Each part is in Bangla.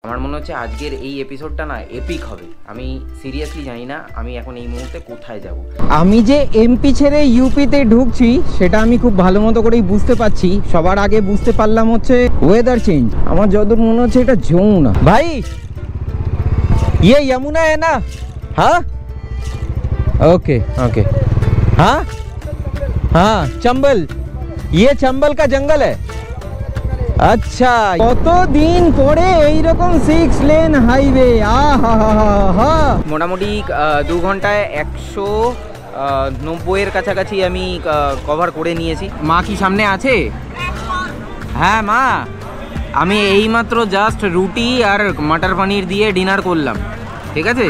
আমার মনে হচ্ছে আজকের এই এপিসোডটা না এপিক হবে। আমি সিরিয়াসলি জানি না আমি এখন এই মুহূর্তে কোথায় যাব। আমি যে এমপি ছেড়ে ইউপিতে ঢুকছি সেটা আমি খুব ভালো মতো করেই বুঝতে পারছি। সবার আগে বুঝতে পারলাম হচ্ছে ওয়েদার চেঞ্জ। আমার যতদূর মনে হচ্ছে এটা যমুনা। ভাই ये यमुना है ना? हाँ ओके ओके हाँ हाँ चंबल, ये चंबल का जंगल है। আচ্ছা, কতদিন পরে এইরকম 6 লেন হাইওয়ে। আহা, মোটামুটি 2 ঘন্টায় 190 এর কাছাকাছি আমি কভার করে নিয়েছি। মা কি সামনে আছে? হ্যাঁ মা, আমি এইমাত্র জাস্ট রুটি আর মাটার পনির দিয়ে ডিনার করলাম, ঠিক আছে?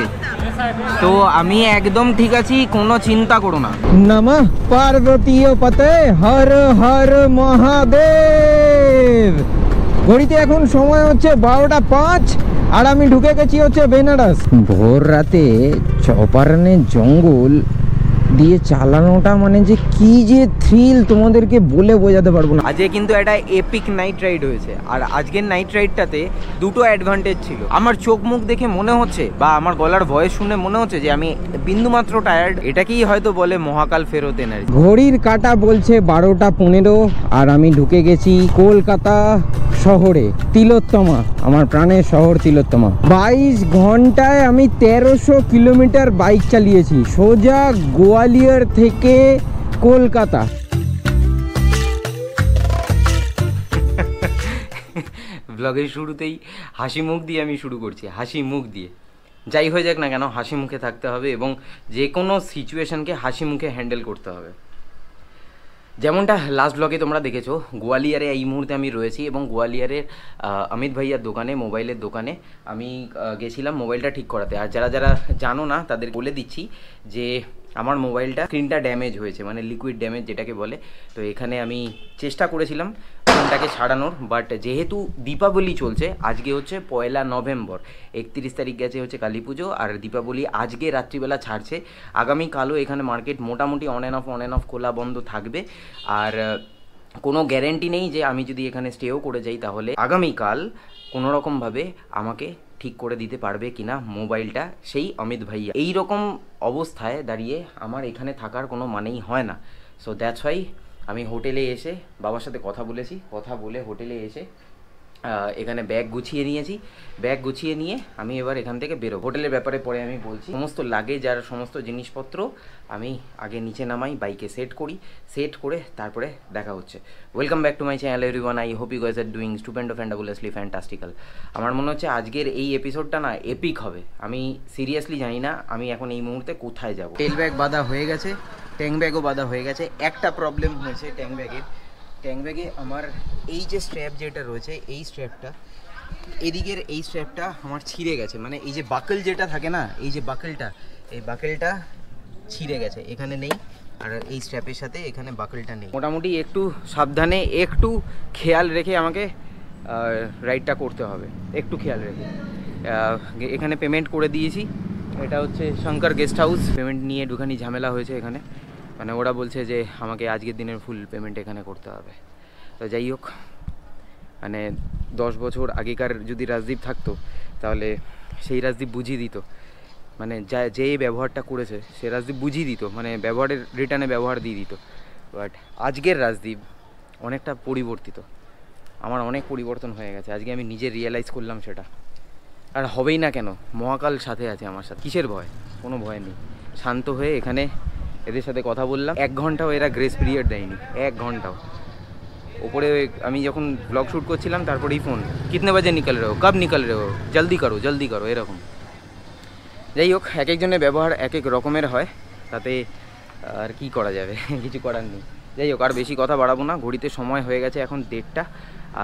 তো আমি একদম ঠিক আছি, কোনো চিন্তা করো না। নমঃ পার্বতীয় পতে হর হর মহাদেব। ঘড়িতে এখন সময় হচ্ছে 12:05 আর আমি ঢুকে গেছি হচ্ছে বেনারস। ভোর রাতে চপারনের জঙ্গল দিয়ে চালানোটা মানে যে কি যে থ্রিল তোমাদেরকে বলে বোঝাতে পারবো না। আজকে কিন্তু একটা এপিক নাইট রাইড হয়েছে, আর আজকের নাইট রাইডটাতে দুটো অ্যাডভান্টেজ ছিল। আমার চোখ মুখ দেখে মনে হচ্ছে বা আমার গলার ভয়েস শুনে মনে হচ্ছে যে আমি বিন্দুমাত্র টায়ার্ড। এটাকেই হয়তো বলে মহাকাল ফেরত এনার্জি। ঘড়ির কাঁটা বলছে 12:15 আর আমি ঢুকে গেছি কলকাতা শহরে, তিলোত্তমা, আমার প্রাণের শহর তিলোত্তমা। 22 ঘন্টায় আমি 1300 কিলোমিটার বাইক চালিয়েছি সোজা গোয়ালিয়র থেকে কলকাতা। ব্লগের শুরুতেই হাসি মুখ দিয়ে আমি শুরু করছি, হাসি মুখ দিয়ে। যাই হয়ে যাক না কেন, হাসি মুখে থাকতে হবে এবং যে কোনো সিচুয়েশনকে হাসি মুখে হ্যান্ডেল করতে হবে। যেমনটা লাস্ট ব্লগে তোমরা দেখেছো, গোয়ালিয়রে এই মুহূর্তে আমি রয়েছি এবং গোয়ালিয়রের অমিত ভাইয়ার দোকানে, মোবাইলের দোকানে আমি গেছিলাম মোবাইলটা ঠিক করাতে। আর যারা যারা জানো না তাদের বলে দিচ্ছি যে আমার মোবাইলটা স্ক্রিনটা ড্যামেজ হয়েছে, মানে লিকুইড ড্যামেজ যেটাকে বলে। তো এখানে আমি চেষ্টা করেছিলাম ফোনটাকে ছাড়ানোর, বাট যেহেতু দীপাবলি চলছে, আজকে হচ্ছে 1 নভেম্বর, 31 তারিখ গেছে হচ্ছে কালী পুজো, আর দীপাবলি আজকে রাত্রিবেলা ছাড়ছে। আগামীকালও এখানে মার্কেট মোটামুটি অন অ্যান্ড অফ খোলা বন্ধ থাকবে। আর কোনো গ্যারেন্টি নেই যে আমি যদি এখানে স্টেও করে যাই তাহলে আগামীকাল কোনোরকমভাবে আমাকে ঠিক করে দিতে পারবে কিনা মোবাইলটা সেই অমিত ভাইয়া। এই রকম অবস্থায় দাঁড়িয়ে আমার এখানে থাকার কোনো মানেই হয় না। সো দ্যাটস ওয়াই আমি হোটেলে এসে বাবার সাথে কথা বলেছি, কথা বলে হোটেলে এসে এখানে ব্যাগ গুছিয়ে নিয়েছি। ব্যাগ গুছিয়ে নিয়ে আমি এবার এখান থেকে বেরোবো। হোটেলের ব্যাপারে পরে আমি বলছি। সমস্ত লাগেজ আর সমস্ত জিনিসপত্র আমি আগে নিচে নামাই, বাইকে সেট করি, সেট করে তারপরে দেখা হচ্ছে। Welcome back to my channel everyone. I hope you guys are doing stupendous fantabulously fantastical. আমার মনে হচ্ছে আজকের এই এপিসোডটা না এপিক হবে। আমি সিরিয়াসলি জানি না আমি এখন এই মুহূর্তে কোথায় যাব। টেল ব্যাগ বাঁধা হয়ে গেছে, ট্যাঙ্ক ব্যাগও বাঁধা হয়ে গেছে। একটা প্রবলেম হয়েছে ট্যাঙ্ক ব্যাগে আমার এই যে স্ট্র্যাপ যেটা রয়েছে, এই স্ট্র্যাপটা, এদিকের এই স্ট্র্যাপটা আমার ছিঁড়ে গেছে। মানে এই যে বাকল যেটা থাকে না, এই যে বাকলটা, এই বাকলটা ছিঁড়ে গেছে, এখানে নেই। আর এই স্ট্র্যাপের সাথে এখানে বাকলটা নেই। মোটামুটি একটু সাবধানে, একটু খেয়াল রেখে আমাকে রাইডটা করতে হবে, একটু খেয়াল রেখে। এখানে পেমেন্ট করে দিয়েছি। এটা হচ্ছে শঙ্কর গেস্ট হাউস। পেমেন্ট নিয়ে একটুখানি ঝামেলা হয়েছে এখানে, মানে ওরা বলছে যে আমাকে আজকের দিনের ফুল পেমেন্ট এখানে করতে হবে। তো যাই হোক, মানে 10 বছর আগেকার যদি রাজদীপ থাকতো তাহলে সেই রাজদীপ বুঝিয়ে দিত, মানে যে ব্যবহারটা করেছে সে রাজদীপ বুঝিয়ে দিত, মানে ব্যবহারের রিটার্নে ব্যবহার দিয়ে দিত। বাট আজকের রাজদীপ অনেকটা পরিবর্তিত, আমার অনেক পরিবর্তন হয়ে গেছে। আজকে আমি নিজে রিয়েলাইজ করলাম সেটা। আর হবেই না কেন, মহাকাল সাথে আছে আমার সাথে। কিসের ভয়? কোনো ভয় নেই। শান্ত হয়ে এখানে এদের সাথে কথা বললাম। 1 ঘন্টাও এরা গ্রেস পিরিয়ড দেয়নি, 1 ঘন্টাও। ওপরে আমি যখন ব্লগ শ্যুট করছিলাম তারপরেই ফোন, কিতনে বাজে নিকল রে হো, কব নিকল রে হো, জলদি করো এরকম। যাই হোক, এক একজনের ব্যবহার এক এক রকমের হয়, তাতে আর কি করা যাবে, কিছু করার নেই। যাই হোক, আর বেশি কথা বাড়াবো না। ঘড়িতে সময় হয়ে গেছে এখন 1:30,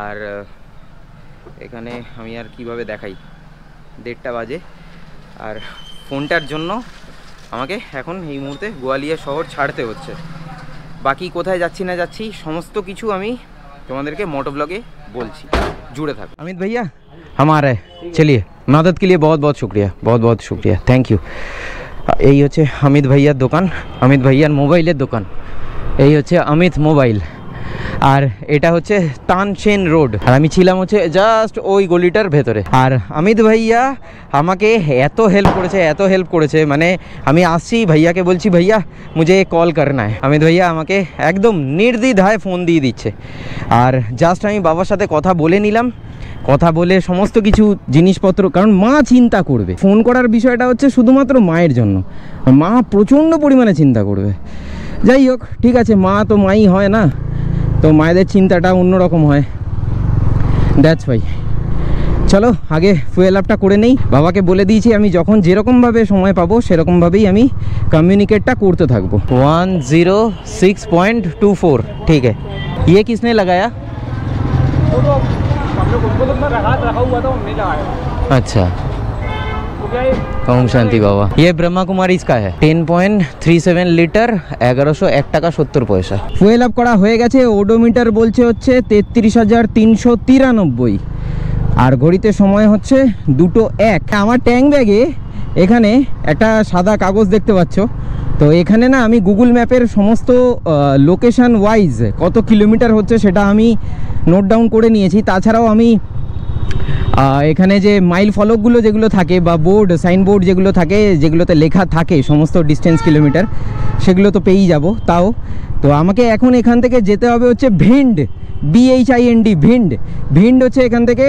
আর এখানে আমি আর কিভাবে দেখাই, 1:30 বাজে। আর ফোনটার জন্য আমাকে এখন এই মুহূর্তে গোয়ালিয়র শহর ছাড়তে হচ্ছে। বাকি কোথায় যাচ্ছি না যাচ্ছি সমস্ত কিছু আমি তোমাদেরকে মোটো ব্লগে বলছি, জুড়ে থাকো। अमित भैया हमारे चलिए, मदद के लिए बहुत बहुत शुक्रिया, बहुत बहुत शुक्रिया, थैंक यू। এই হচ্ছে অমিত ভাইয়ার দোকান, অমিত ভাইয়ার মোবাইলের দোকান। এই হচ্ছে অমিত মোবাইল। আর এটা হচ্ছে তানসেন রোড, আর আমি ছিলাম হচ্ছে জাস্ট ওই গলিটার ভেতরে। আর অমিত ভাইয়া আমাকে এত হেল্প করেছে, মানে আমি আসছি ভাইয়াকে বলছি ভাইয়া মুঝে কল করনা है, অমিত ভাইয়া আমাকে একদম নির্দ্বিধায় ফোন দিয়ে দিচ্ছে। আর জাস্ট আমি বাবার সাথে কথা বলে নিলাম, কথা বলে সমস্ত কিছু জিনিসপত্র, কারণ মা চিন্তা করবে, ফোন করার বিষয়টা হচ্ছে শুধুমাত্র মায়ের জন্য, মা প্রচণ্ড পরিমাণে চিন্তা করবে। যাই হোক ঠিক আছে, মা তো মাই হয় না, তো মায়েদের চিন্তাটা অন্যরকম হয়, দ্যাটস ওয়াই। চলো আগে ফুয়েল আপটা করে নেই। বাবাকে বলে দিয়েছি আমি যখন যেরকমভাবে সময় পাবো সেরকমভাবেই আমি কমিউনিকেটটা করতে থাকবো। 106.24 ठीक है। ये किसने लगाया? अच्छा, ओम शांति बाबा। ये ब्रह्मा कुमारी इसका है, 10.37 লিটার, 1101 টাকা 70 পয়সা। ফুয়েল আপ করা হয়ে গেছে। ওডোমিটার বলছে হচ্ছে 33,393, আর ঘড়িতে সময় হচ্ছে 2:01। আমার ট্যাঙ্ক ব্যাগে এখানে একটা সাদা কাগজ দেখতে পাচ্ছ, তো এখানে না আমি গুগল ম্যাপের সমস্ত লোকেশান ওয়াইজ কত কিলোমিটার হচ্ছে সেটা আমি নোট ডাউন করে নিয়েছি। তাছাড়াও আমি এখানে যে মাইল ফলকগুলো যেগুলো থাকে বা বোর্ড সাইনবোর্ড যেগুলো থাকে, যেগুলোতে লেখা থাকে সমস্ত ডিস্টেন্স কিলোমিটার, সেগুলো তো পেয়েই যাব। তাও তো আমাকে এখন এখান থেকে যেতে হবে হচ্ছে ভিন্ড, BHIND, ভিন্ড হচ্ছে এখান থেকে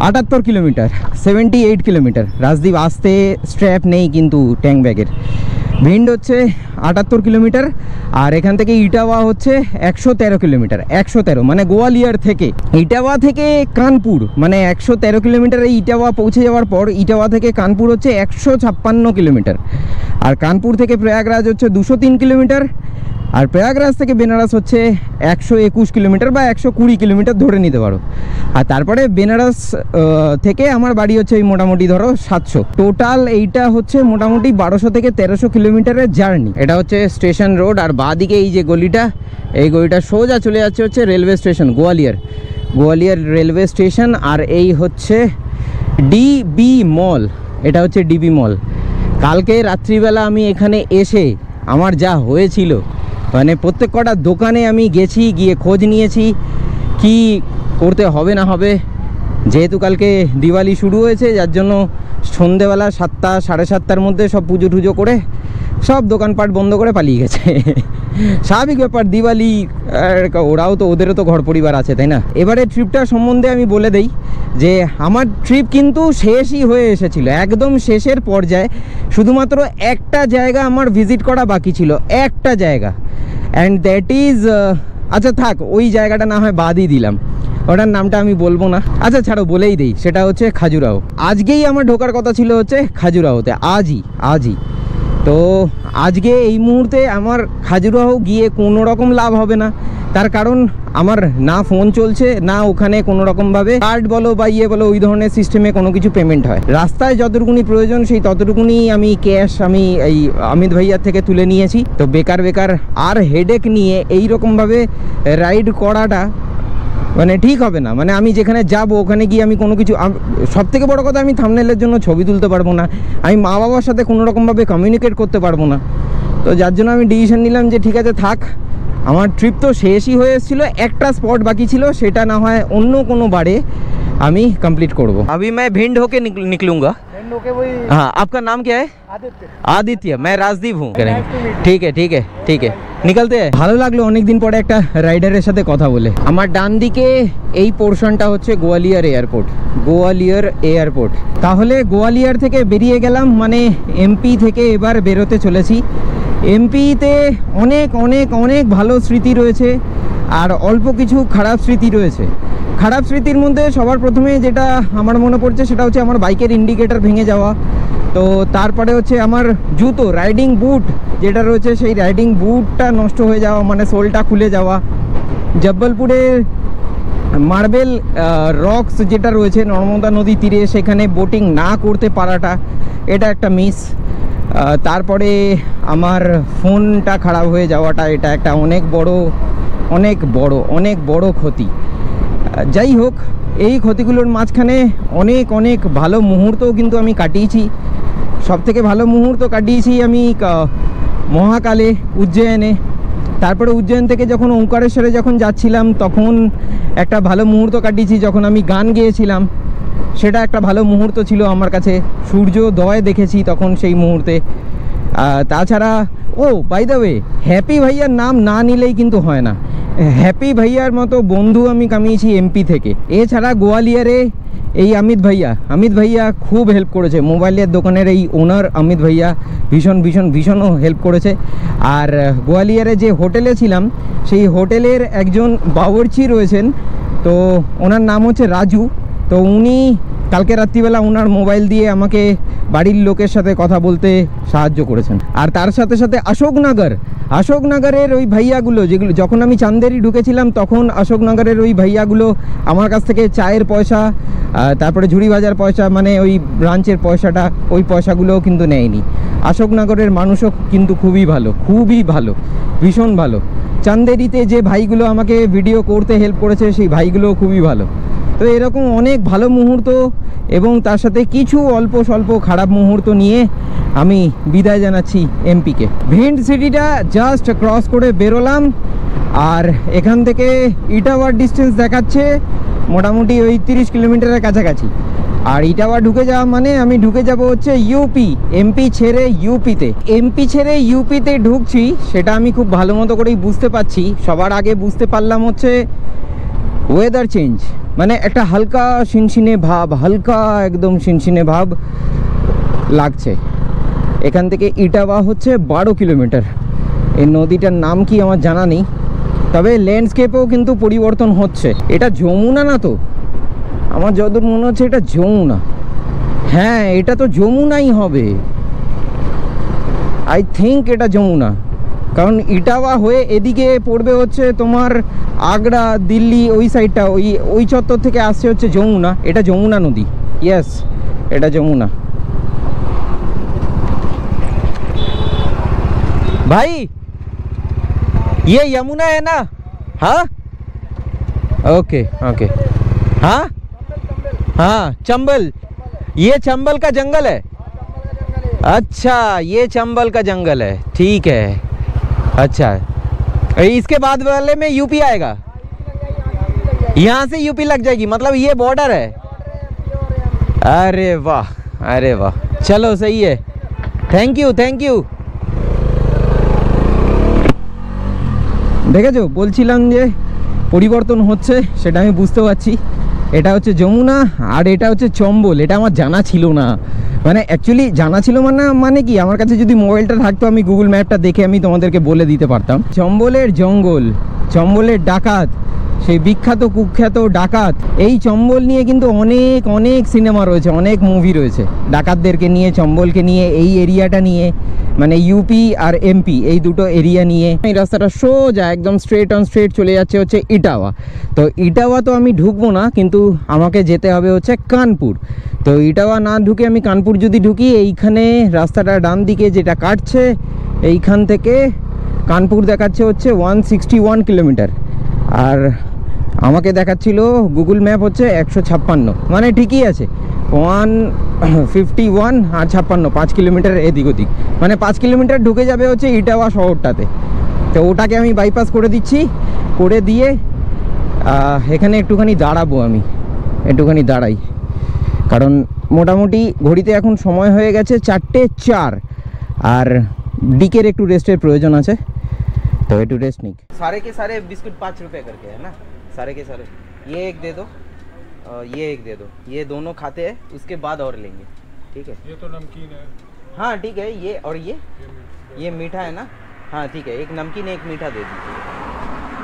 78 কিলোমিটার, 78 কিলোমিটার। রাজদীপ আসতে স্ট্র্যাপ নেই কিন্তু ট্যাঙ্ক ব্যাগের। ভিন্ড হচ্ছে 78 কিলোমিটার, আর এখান থেকে ইটাওয়া হচ্ছে 113 কিলোমিটার। 113 মানে গোয়ালিয়র থেকে, ইটাওয়া থেকে কানপুর মানে 113 কিলোমিটারে ইটাওয়া পৌঁছে যাওয়ার পর ইটাওয়া থেকে কানপুর হচ্ছে 156 কিলোমিটার, আর কানপুর থেকে প্রয়াগরাজ হচ্ছে 203 কিলোমিটার, আর প্রয়াগরাজ থেকে বেনারস হচ্ছে 121 কিলোমিটার বা 120 কিলোমিটার ধরে নিতে পারো। আর তারপরে বেনারস থেকে আমার বাড়ি হচ্ছে এই মোটামুটি ধরো 700। টোটাল এইটা হচ্ছে মোটামুটি 1200 থেকে 1300 কিলোমিটারের জার্নি। এটা হচ্ছে স্টেশন রোড, আর বাঁদিকে এই যে গলিটা, এই গলিটা সোজা চলে যাচ্ছে হচ্ছে railway station, Gwalior railway station. আর এই হচ্ছে ডিবি মল, এটা হচ্ছে ডিবি মল। কালকে রাত্রিবেলা আমি এখানে এসে আমার যা হয়েছিল, মানে প্রত্যেক কটা দোকানে আমি গেছি, গিয়ে খোঁজ নিয়েছি কি করতে হবে না হবে। যেহেতু কালকে দিওয়ালি শুরু হয়েছে, যার জন্য সন্ধেবেলা 7টা 7:30টার মধ্যে সব পুজো টুজো করে সব দোকানপাট বন্ধ করে পালিয়ে গেছে। স্বাভাবিক ব্যাপার, দিওয়ালি, ওরাও তো, ওদেরও তো ঘর পরিবার আছে, তাই না? এবারে ট্রিপটা সম্বন্ধে আমি বলে দেই যে আমার ট্রিপ কিন্তু শেষই হয়ে এসেছিল, একদম শেষের পর্যায়ে। শুধুমাত্র একটা জায়গা আমার ভিজিট করা বাকি ছিল, একটা জায়গা, অ্যান্ড দ্যাট ইজ, আচ্ছা থাক ওই জায়গাটা না হয় বাদই দিলাম, ওটার নামটা আমি বলবো না। আচ্ছা ছাড়ো, বলেই দেই, সেটা হচ্ছে খাজুরাহো। আজকেই আমার ঢোকার কথা ছিল হচ্ছে খাজুরাহোতে, আজই। তো আজকে এই মুহূর্তে আমার খাজুরাহো গিয়ে কোনো রকম লাভ হবে না, তার কারণ আমার না ফোন চলছে, না ওখানে কোনো রকমভাবে কার্ড বলো বা ইয়ে বলো ওই ধরনের সিস্টেমে কোনো কিছু পেমেন্ট হয়। রাস্তায় যতটুকুনি প্রয়োজন সেই ততটুকুনি আমি ক্যাশ আমি এই অমিত ভাইয়ার থেকে তুলে নিয়েছি। তো বেকার আর হেডেক নিয়ে এই রকমভাবে রাইড করাটা মানে ঠিক হবে না। মানে আমি যেখানে যাব ওখানে গিয়ে আমি কোনো কিছু, সব থেকে বড় কথা আমি থাম্বনেলের জন্য ছবি তুলতে পারবো না, আমি মা বাবার সাথে কোনো রকমভাবে কমিউনিকেট করতে পারবো না। তো যার জন্য আমি ডিসিশন নিলাম যে ঠিক আছে থাক, আমার ট্রিপ তো শেষই হয়ে এসেছিলো, একটা স্পট বাকি ছিল, সেটা না হয় অন্য কোনো বারে আমি कंप्लीट করব। अभी मैं भिंड होके निकलूंगा। हाँ, आपका नाम क्या है? आदित्य। मैं राजदीप हूँ। ठीक है, निकलते हैं। ভালো লাগলো অনেকদিন পরে একটা রাইডারের সাথে কথা বলে। আমার ডান দিকে এই পোর্শনটা হচ্ছে গোয়ালিয়র এয়ারপোর্ট। তাহলে গোয়ালিয়র থেকে বেরিয়ে গেলাম, মানে এমপি থেকে এবার বেরোতে চলেছি। এমপিতে অনেক ভালো স্মৃতি রয়েছে, আর অল্প কিছু খারাপ স্মৃতি রয়েছে। খারাপ স্মৃতির মধ্যে সবার প্রথমে যেটা আমার মনে পড়ছে সেটা হচ্ছে আমার বাইকের ইন্ডিকেটর ভেঙে যাওয়া। তো তারপরে হচ্ছে আমার জুতো, রাইডিং বুট যেটা রয়েছে সেই রাইডিং বুটটা নষ্ট হয়ে যাওয়া, মানে সোলটা খুলে যাওয়া। জব্বলপুরের মার্বেল রক্স যেটা রয়েছে নর্মদা নদী তীরে, সেখানে বোটিং না করতে পারাটা, এটা একটা মিস। তারপরে আমার ফোনটা খারাপ হয়ে যাওয়াটা, এটা একটা অনেক বড় ক্ষতি। যাই হোক, এই ক্ষতিগুলোর মাঝখানে অনেক ভালো মুহূর্তও কিন্তু আমি কাটিয়েছি। সবথেকে ভালো মুহূর্ত কাটিয়েছি আমি মহাকালে, উজ্জয়নে। তারপরে উজ্জয়ন থেকে যখন ওঙ্কারেশ্বরে যখন যাচ্ছিলাম তখন একটা ভালো মুহূর্ত কাটিয়েছি, যখন আমি গান গেয়েছিলাম সেটা একটা ভালো মুহূর্ত ছিল আমার কাছে। সূর্যোদয় দেখেছি তখন সেই মুহূর্তে। তাছাড়া বাই দ্য ওয়ে, হ্যাপি ভাইয়ার নাম না নিলেই কিন্তু হয় না। হ্যাপি ভাইয়ার মতো বন্ধু আমি কামিয়েছি এমপি থেকে। এছাড়া গোয়ালিয়রে এই অমিত ভাইয়া খুব হেল্প করেছে। মোবাইলের দোকানের এই ওনার অমিত ভাইয়া ভীষণও হেল্প করেছে। আর গোয়ালিয়রে যে হোটেলে ছিলাম সেই হোটেলের একজন বাবুর্চি রয়েছেন, তো ওনার নাম হচ্ছে রাজু। তো উনি কালকে রাত্রিবেলা ওনার মোবাইল দিয়ে আমাকে বাড়ির লোকের সাথে কথা বলতে সাহায্য করেছেন। আর তার সাথে সাথে অশোকনগরের ওই ভাইয়াগুলো, যেগুলো যখন আমি চান্দেরি ঢুকেছিলাম তখন অশোকনগরের ওই ভাইয়াগুলো আমার কাছ থেকে চায়ের পয়সা, তারপরে ঝুড়ি ভাজার পয়সা, মানে ওই ব্রাঞ্চের পয়সাটা, ওই পয়সাগুলোও কিন্তু নেয়নি। অশোকনগরের মানুষও কিন্তু খুবই ভালো, ভীষণ ভালো। চান্দেরিতে যে ভাইগুলো আমাকে ভিডিও করতে হেল্প করেছে সেই ভাইগুলোও খুবই ভালো। তো এরকম অনেক ভালো মুহূর্ত এবং তার সাথে কিছু অল্প স্বল্প খারাপ মুহূর্ত নিয়ে আমি বিদায় জানাচ্ছি এমপিকে। ভিন্ড সিটিটা জাস্ট ক্রস করে বেরোলাম, আর এখান থেকে ইটাওয়ার ডিস্টেন্স দেখাচ্ছে মোটামুটি ওই 30 কিলোমিটারের কাছাকাছি। আর ইটাওয়া ঢুকে যাওয়া মানে আমি ঢুকে যাব হচ্ছে ইউপি, এমপি ছেড়ে ইউপিতে ঢুকছি, সেটা আমি খুব ভালো মতো করেই বুঝতে পারছি। সবার আগে বুঝতে পারলাম হচ্ছে ওয়েদার চেঞ্জ, মানে একটা হালকা একদম শিনশিনে ভাব লাগছে। এখান থেকে ইটাওয়া হচ্ছে 12 কিলোমিটার। এই নদীটার নাম কি আমার জানা নেই, তবে ল্যান্ডস্কেপেও কিন্তু পরিবর্তন হচ্ছে। এটা যমুনা না তো? আমার যতদূর মনে হচ্ছে এটা যমুনা। হ্যাঁ, এটা তো যমুনাই হবে, আই থিঙ্ক এটা যমুনা। কারণ ইটাওয়া হয়ে এদিকে পড়বে হচ্ছে তোমার আগ্রা, দিল্লি, ওই সাইডটা, ওই চত্বর থেকে আসছে হচ্ছে যমুনা। এটা যমুনা নদী, ইয়েস, এটা যমুনা। भाई ये यमुना है ना? हाँ, ओके। हाँ, चंबल, ये चंबल का जंगल है। अच्छा, ये चंबल का जंगल है, ठीक है। अच्छा, इसके बाद वाले में यूपी आएगा? यहाँ से यूपी लग जाएगी, मतलब ये बॉर्डर है। अरे वाह, चलो सही है, थैंक यू। দেখেছো, বলছিলাম যে পরিবর্তন হচ্ছে, সেটা আমি বুঝতে পারছি। এটা হচ্ছে যমুনা আর এটা হচ্ছে চম্বল। এটা আমার জানা ছিল না, মানে অ্যাকচুয়ালি জানা ছিল মানে কি, আমার কাছে যদি মোবাইলটা থাকতো আমি গুগল ম্যাপটা দেখে আমি তোমাদেরকে বলে দিতে পারতাম। চম্বলের জঙ্গল, চম্বলের ডাকাত, সেই বিখ্যাত কুখ্যাত ডাকাত। এই চম্বল নিয়ে কিন্তু অনেক সিনেমা রয়েছে, অনেক মুভি রয়েছে ডাকাতদেরকে নিয়ে, চম্বলকে নিয়ে, এই এরিয়াটা নিয়ে, মানে ইউপি আর এমপি এই দুটো এরিয়া নিয়ে। এই রাস্তাটা সোজা একদম স্ট্রেট চলে যাচ্ছে হচ্ছে ইটাওয়া। তো ইটাওয়া তো আমি ঢুকবো না, কিন্তু আমাকে যেতে হবে হচ্ছে কানপুর। তো ইটাওয়া না ঢুকে আমি কানপুর যদি ঢুকি, এইখানে রাস্তাটা ডান দিকে যেটা কাটছে, এইখান থেকে কানপুর দেখাচ্ছে হচ্ছে 161 কিলোমিটার। আর আমাকে দেখাচ্ছিল গুগল ম্যাপ হচ্ছে 156, মানে ঠিকই আছে। 151 আর 56, 5 কিলোমিটার এদিক ওদিক, মানে 5 কিলোমিটার ঢুকে যাবে হচ্ছে ইটাওয়া শহরটাতে। তো ওটাকে আমি বাইপাস করে দিচ্ছি, করে দিয়ে এখানে একটুখানি দাঁড়াবো। আমি একটুখানি দাঁড়াই, কারণ মোটামুটি ঘড়িতে এখন সময় হয়ে গেছে 4:04, আর ডিকের একটু রেস্টের প্রয়োজন আছে, তো একটু রেস্ট নিক। सारे के सारे बिस्कुट 5 रुपए करके है ना, सारे के सारे। ये एक दे दो, ये एक दे दो, ये दोनों खाते हैं, उसके बाद और लेंगे, ठीक है? ये तो नमकीन है। हाँ ठीक है, ये और ये मीठा है ना? हाँ ठीक है, एक नमकीन एक मीठा दे दीजिए।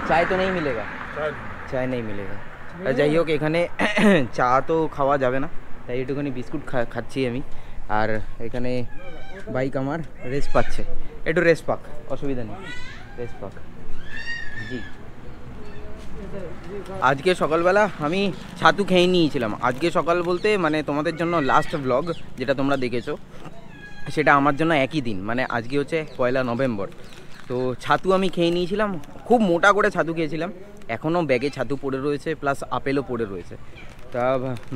चाय तो नहीं मिलेगा? चाय नहीं मिलेगा। যাই হোক, এখানে চা তো খাওয়া যাবে না, তাই একটুখানি বিস্কুট খাচ্ছি আমি। আর এখানে বাইক আমার রেস্ট পাচ্ছে, একটু রেস্ট পাক, অসুবিধা নেই, রেস্ট পাক। জি, আজকে সকালবেলা আমি ছাতু খেয়ে নিয়েছিলাম। আজকে সকাল বলতে মানে তোমাদের জন্য লাস্ট ব্লগ যেটা তোমরা দেখেছো, সেটা আমার জন্য একই দিন, মানে আজকে হচ্ছে 1 নভেম্বর। তো ছাতু আমি খেয়ে নিয়েছিলাম, খুব মোটা করে ছাতু খেয়েছিলাম। এখনও ব্যাগে ছাতু পড়ে রয়েছে, প্লাস আপেলও পড়ে রয়েছে। তা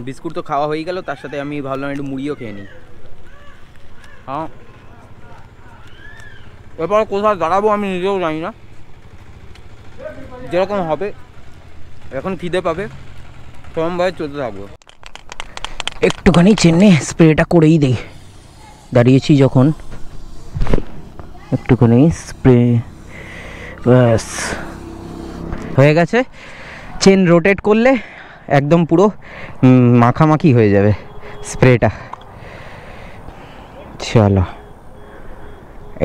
বিস্কুট তো খাওয়া হয়ে গেল, তার সাথে আমি ভাবলাম একটু মুড়িও খেয়ে নিই। হ্যাঁ, এরপর কোথায় দাঁড়াবো আমি নিজেও জানি না, যেরকম হবে, এখন খিদে পাবে, সেরকমভাবে চলতে থাকবো। একটুখানি চেন্নে স্প্রেটা করেই দেই, দাঁড়িয়েছি যখন একটুখানি স্প্রে, ব্যাস হয়ে গেছে। চেন রোটেট করলে একদম পুরো মাখামাখি হয়ে যাবে স্প্রেটা। চলো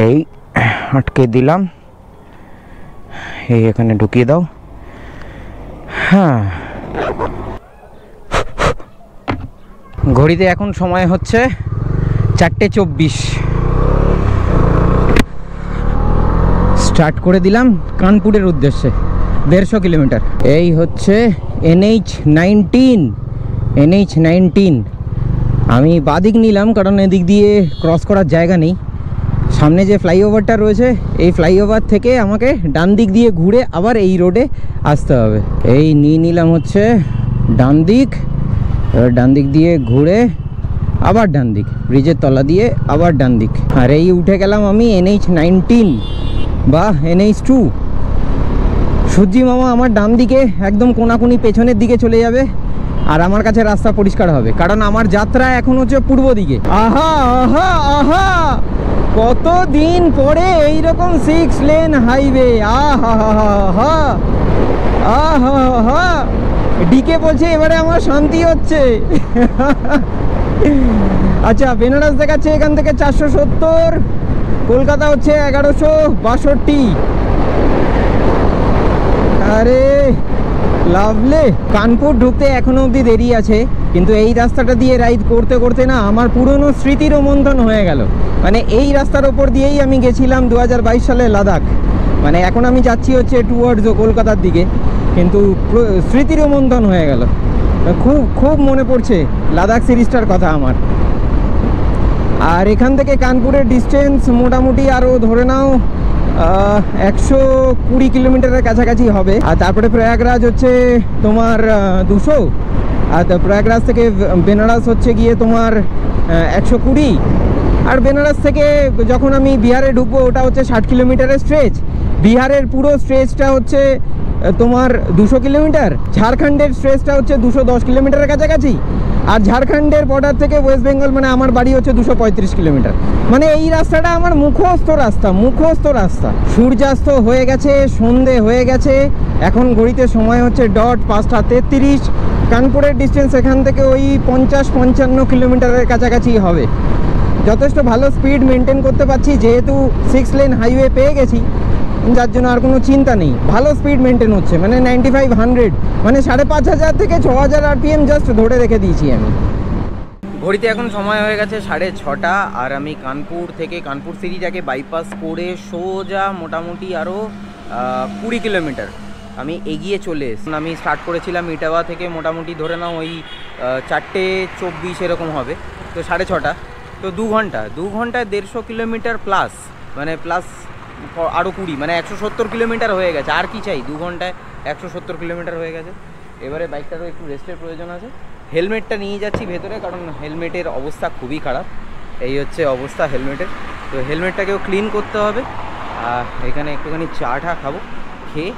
এই আটকে দিলাম, এই এখানে ঢুকিয়ে দাও। হ্যাঁ, ঘড়িতে এখন সময় হচ্ছে 4:24। স্টার্ট করে দিলাম কানপুরের উদ্দেশ্যে, 150 কিলোমিটার। এই হচ্ছে NH19। আমি বাদিক নিলাম কারণ এদিক দিয়ে ক্রস করার জায়গা নেই। সামনে যে ফ্লাইওভারটা রয়েছে, এই ফ্লাইওভার থেকে আমাকে ডান দিক দিয়ে ঘুরে আবার এই রোডে আসতে হবে। এই নিয়ে নিলাম হচ্ছে ডান দিক, এবার ডান দিক দিয়ে ঘুরে আবার ডান দিক, ব্রিজের তলা দিয়ে আবার ডান দিক। আর এই উঠে গেলাম আমি NH19 বা NH2। সূর্যি মামা আমার ডান দিকে একদম কোনাকুনি পেছনের দিকে চলে যাবে, আর আমার কাছে রাস্তা পরিষ্কার হবে, কারণ আমার যাত্রা এখন হচ্ছে পূর্ব দিকে। আহা আহা আহা, কতদিন পরে এইরকম 6 লেন হাইওয়ে। আহা আহা আহা আহা, ডিকে বলছে এবারে আমার শান্তি হচ্ছে। আচ্ছা, বেনারস দেখাচ্ছে এখান থেকে 470, কলকাতা হচ্ছে 1162। আরে লাভলে, কানপুর ঢুকতে এখনো অবধি দেরি আছে, কিন্তু এই রাস্তাটা দিয়ে রাইড করতে করতে না আমার পুরনো স্মৃতিরও মন্থন হয়ে গেল। মানে এই রাস্তার ওপর দিয়েই আমি গেছিলাম 2022 সালে লাদাখ। মানে এখন আমি যাচ্ছি হচ্ছে টুয়ার্ডস কলকাতার দিকে, কিন্তু স্মৃতিরও মন্থন হয়ে গেল। খুব খুব মনে পড়ছে লাদাখ সিরিজটার কথা আমার। আর এখান থেকে কানপুরের ডিস্টেন্স মোটামুটি আরও ধরে নাও 120 কিলোমিটারের কাছাকাছি হবে। আর তারপরে প্রয়াগরাজ হচ্ছে তোমার 200, আর প্রয়াগরাজ থেকে বেনারস হচ্ছে গিয়ে তোমার 120। আর বেনারস থেকে যখন আমি বিহারে ঢুকবো ওটা হচ্ছে 60 কিলোমিটারের স্ট্রেচ। বিহারের পুরো স্ট্রেচটা হচ্ছে তোমার 200 কিলোমিটার, ঝাড়খণ্ডের স্ট্রেচটা হচ্ছে 210 কিলোমিটারের কাছাকাছি। আর ঝাড়খণ্ডের বর্ডার থেকে ওয়েস্ট বেঙ্গল মানে আমার বাড়ি হচ্ছে 235 কিলোমিটার। মানে এই রাস্তাটা আমার মুখস্থ রাস্তা। সূর্যাস্ত হয়ে গেছে, সন্ধে হয়ে গেছে, এখন ঘড়িতে সময় হচ্ছে 5:33। কানপুরের ডিস্টেন্স এখান থেকে ওই 50-55 কিলোমিটারের কাছাকাছি হবে। যথেষ্ট ভালো স্পিড মেনটেন করতে পারছি, যেহেতু 6 লেন হাইওয়ে পেয়ে গেছি, যার জন্য আর কোনো চিন্তা নেই। ভালো স্পিড মেনটেন হচ্ছে, মানে 95-100, মানে 5500 থেকে 6000 RPM জাস্ট ধরে রেখে দিয়েছি আমি। ঘড়িতে এখন সময় হয়ে গেছে 6:30, আর আমি কানপুর থেকে কানপুর সিটিটাকে বাইপাস করে সোজা মোটামুটি আরও 20 কিলোমিটার আমি এগিয়ে চলে এসেছি। আমি স্টার্ট করেছিলাম ইটাওয়া থেকে, মোটামুটি ধরে নাও ওই 4:24 এরকম হবে, তো 6:30, তো 2 ঘন্টায় 150 কিলোমিটার প্লাস, মানে প্লাস আরও 20, মানে 170 কিলোমিটার হয়ে গেছে। আর কি চাই, 2 ঘন্টায় 170 কিলোমিটার হয়ে গেছে। এবারে বাইকটারও একটু রেস্টের প্রয়োজন আছে। হেলমেটটা নিয়ে যাচ্ছি ভেতরে, কারণ হেলমেটের অবস্থা খুবই খারাপ। এই হচ্ছে অবস্থা হেলমেটের, তো হেলমেটটাকেও ক্লিন করতে হবে। আর এখানে একটুখানি চা খাবো, খেয়ে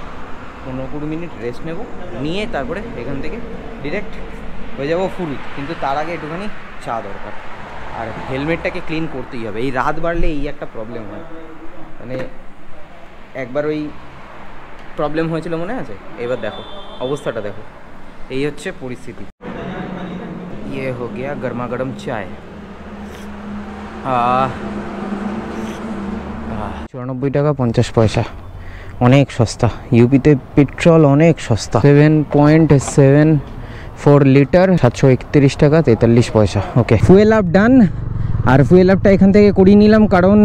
15-20 মিনিট রেস্ট নেব, নিয়ে তারপরে এখান থেকে ডিরেক্ট হয়ে যাবো ফুল। কিন্তু তার আগে একটুখানি চা দরকার, আর হেলমেটটাকে ক্লিন করতেই হবে। এই রাত বাড়লে এই একটা প্রবলেম হয়, মানে একবার ওই প্রবলেম হয়েছিল মনে আছে। এবার দেখো অবস্থাটা, দেখো এই হচ্ছে পরিস্থিতি। ये हो गया गर्मा गर्म चाय। 94 টাকা 50 পয়সা, অনেক সস্তা। ইউপিতে পেট্রোল অনেক সস্তা, 7.74 লিটার, 731 টাকা 43 পয়সা। ওকে, ফুয়েল আপ ডান। আর ফুয়েল আপটা এখান থেকে করিয়ে নিলাম, কারণ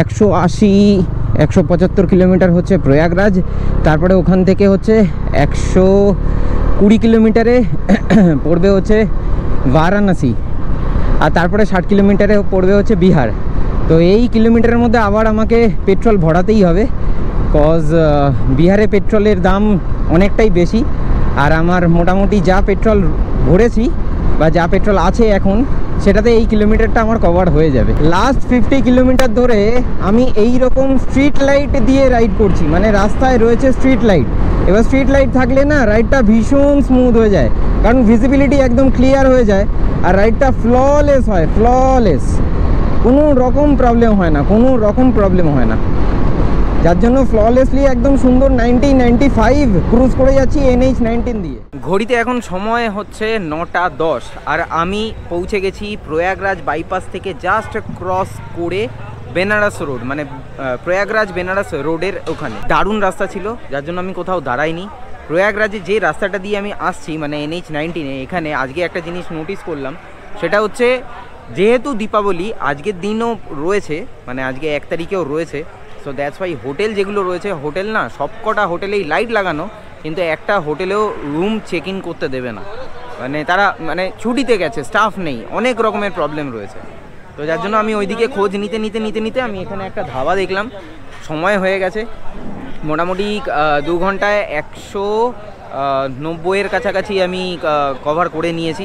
180-175 কিলোমিটার হচ্ছে প্রয়াগরাজ, তারপরে ওখান থেকে হচ্ছে 120 কিলোমিটারে পড়বে হচ্ছে বারাণসী, আর তারপরে 60 কিলোমিটারে পড়বে হচ্ছে বিহার। তো এই কিলোমিটারের মধ্যে আবার আমাকে পেট্রোল ভরাতেই হবে, কজ বিহারে পেট্রোলের দাম অনেকটাই বেশি। আর আমার মোটামুটি যা পেট্রোল ভরেছি বা যা পেট্রোল আছে এখন, সেটাতে এই কিলোমিটারটা আমার কভার হয়ে যাবে। লাস্ট 50 কিলোমিটার ধরে আমি এই রকম স্ট্রিট লাইট দিয়ে রাইড করছি, মানে রাস্তায় রয়েছে স্ট্রিট লাইট। এবার স্ট্রিট লাইট থাকলে না রাইডটা ভীষণ স্মুথ হয়ে যায়, কারণ ভিজিবিলিটি একদম ক্লিয়ার হয়ে যায় আর রাইডটা ফ্ললেস হয়, ফ্ললেস, কোনো রকম প্রবলেম হয় না, কোনো রকম প্রবলেম হয় না, যার জন্য ফ্ললেসলি একদম সুন্দর 90-95 ক্রুজ করে যাচ্ছি NH-19 দিয়ে। ঘড়িতে এখন সময় হচ্ছে 9:10 আর আমি পৌঁছে গেছি প্রয়াগরাজ বাইপাস থেকে জাস্ট ক্রস করে বেনারস রোড, মানে প্রয়াগরাজ বেনারস রোডের ওখানে। দারুণ রাস্তা ছিল, যার জন্য আমি কোথাও দাঁড়াইনি। প্রয়াগরাজে যে রাস্তাটা দিয়ে আমি আসছি, মানে NH-19, এখানে আজকে একটা জিনিস নোটিস করলাম, সেটা হচ্ছে যেহেতু দীপাবলি আজকের দিনও রয়েছে, মানে আজকে 1 তারিখেও রয়েছে, সো দ্যাটস ওয়াই হোটেল যেগুলো রয়েছে, হোটেল না সবকটা হোটেলেই লাইট লাগানো, কিন্তু একটা হোটেলেও রুম চেক ইন করতে দেবে না, মানে তারা মানে ছুটিতে গেছে, স্টাফ নেই, অনেক রকমের প্রবলেম রয়েছে। তো যার জন্য আমি ওইদিকে খোঁজ নিতে নিতে নিতে নিতে আমি এখানে একটা ধাবা দেখলাম। সময় হয়ে গেছে মোটামুটি 2 ঘন্টায় 190-এর কাছাকাছি আমি কভার করে নিয়েছি।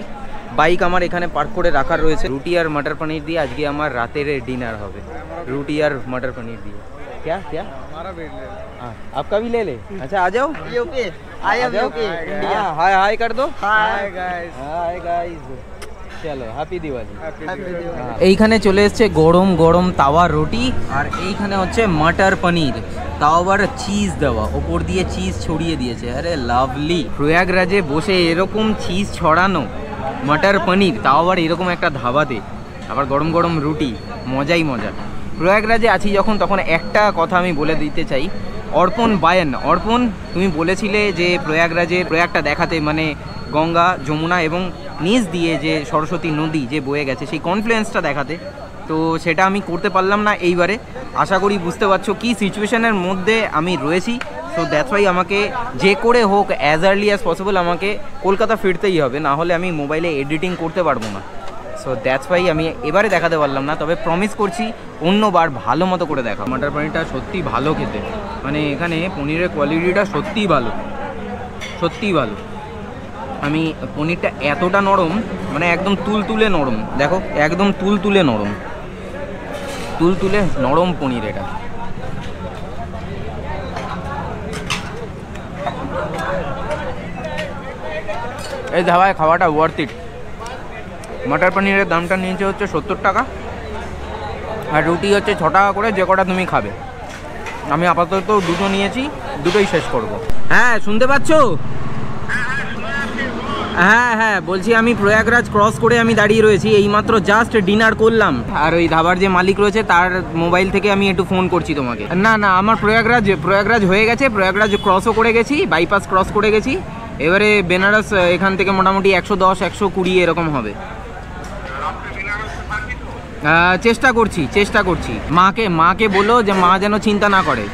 বাইক আমার এখানে পার্ক করে রাখার রয়েছে। রুটি আর মটর পনির দিয়ে আজকে আমার রাতের ডিনার হবে, রুটি আর মটর পনির দিয়ে। क्या क्या हमारा वेट ले हाँ आपका भी ले ले। अच्छा आ जाओ, UP I am UP India. Hi hi कर दो, हाय गाइस, हाय गाइस, চলো হ্যাপি দিওয়ালি। এইখানে চলে এসছে গরম গরম তাওয়া রুটি, আর এইখানে হচ্ছে মটর পনির, তাও আবার চিজ দেওয়া, ওপর দিয়ে চিজ ছড়িয়ে দিয়েছে। আরে লাভলি, প্রয়াগরাজে বসে এরকম চিজ ছড়ানো মটর পনির, তাও আবার এরকম একটা ধাবাতে, আবার গরম গরম রুটি, মজাই মজা। প্রয়াগরাজে আছি যখন, তখন একটা কথা আমি বলে দিতে চাই। অর্পণ বায়ান, অর্পণ তুমি বলেছিলে যে প্রয়াগরাজের প্রয়াগটা দেখাতে, মানে গঙ্গা যমুনা এবং নিচ দিয়ে যে সরস্বতী নদী যে বয়ে গেছে সেই কনফ্লুয়েন্সটা দেখাতে, তো সেটা আমি করতে পারলাম না এইবারে। আশা করি বুঝতে পারছো কী সিচুয়েশনের মধ্যে আমি রয়েছি। সো দ্যাটস ওয়াই আমাকে যে করে হোক অ্যাজ আর্লি অ্যাজ পসিবল আমাকে কলকাতা ফিরতেই হবে, না হলে আমি মোবাইলে এডিটিং করতে পারবো না। সো দ্যাটস ওয়াই আমি এবারে দেখাতে পারলাম না, তবে প্রমিস করছি অন্যবার ভালো মতো করে দেখা। মটর পনিরটা সত্যি ভালো খেতে, মানে এখানে পনিরের কোয়ালিটিটা সত্যিই ভালো, সত্যিই ভালো। আমি পনিরটা এতটা নরম, মানে একদম তুলতুলে নরম, দেখো একদম তুলতুলে নরম, তুলতুলে নরম পনির এটা। এই ধাবায় খাওয়াটা ওয়ার্থ ইট। মটর পনিরের দামটা নিয়েছে হচ্ছে 70 টাকা, আর রুটি হচ্ছে 6 টাকা করে, যে কটা তুমি খাবে। আমি আপাতত দুটো নিয়েছি, দুটোই শেষ করব। হ্যাঁ শুনতে পাচ্ছ? হ্যাঁ হ্যাঁ বলছি, আমি প্রয়াগরাজ ক্রস করে আমি দাঁড়িয়ে রয়েছি, এইমাত্র জাস্ট ডিনার করলাম, আর ওই ধাবার যে মালিক রয়েছে তার মোবাইল থেকে আমি একটু ফোন করছি তোমাকে। না না, আমার প্রয়াগরাজ হয়ে গেছে, প্রয়াগরাজ ক্রসও করে গেছি, বাইপাস ক্রস করে গেছি। এবারে বেনারস এখান থেকে মোটামুটি 110-120 এরকম হবে। চেষ্টা করছি। মাকে বলো যে মা যেন চিন্তা না করে।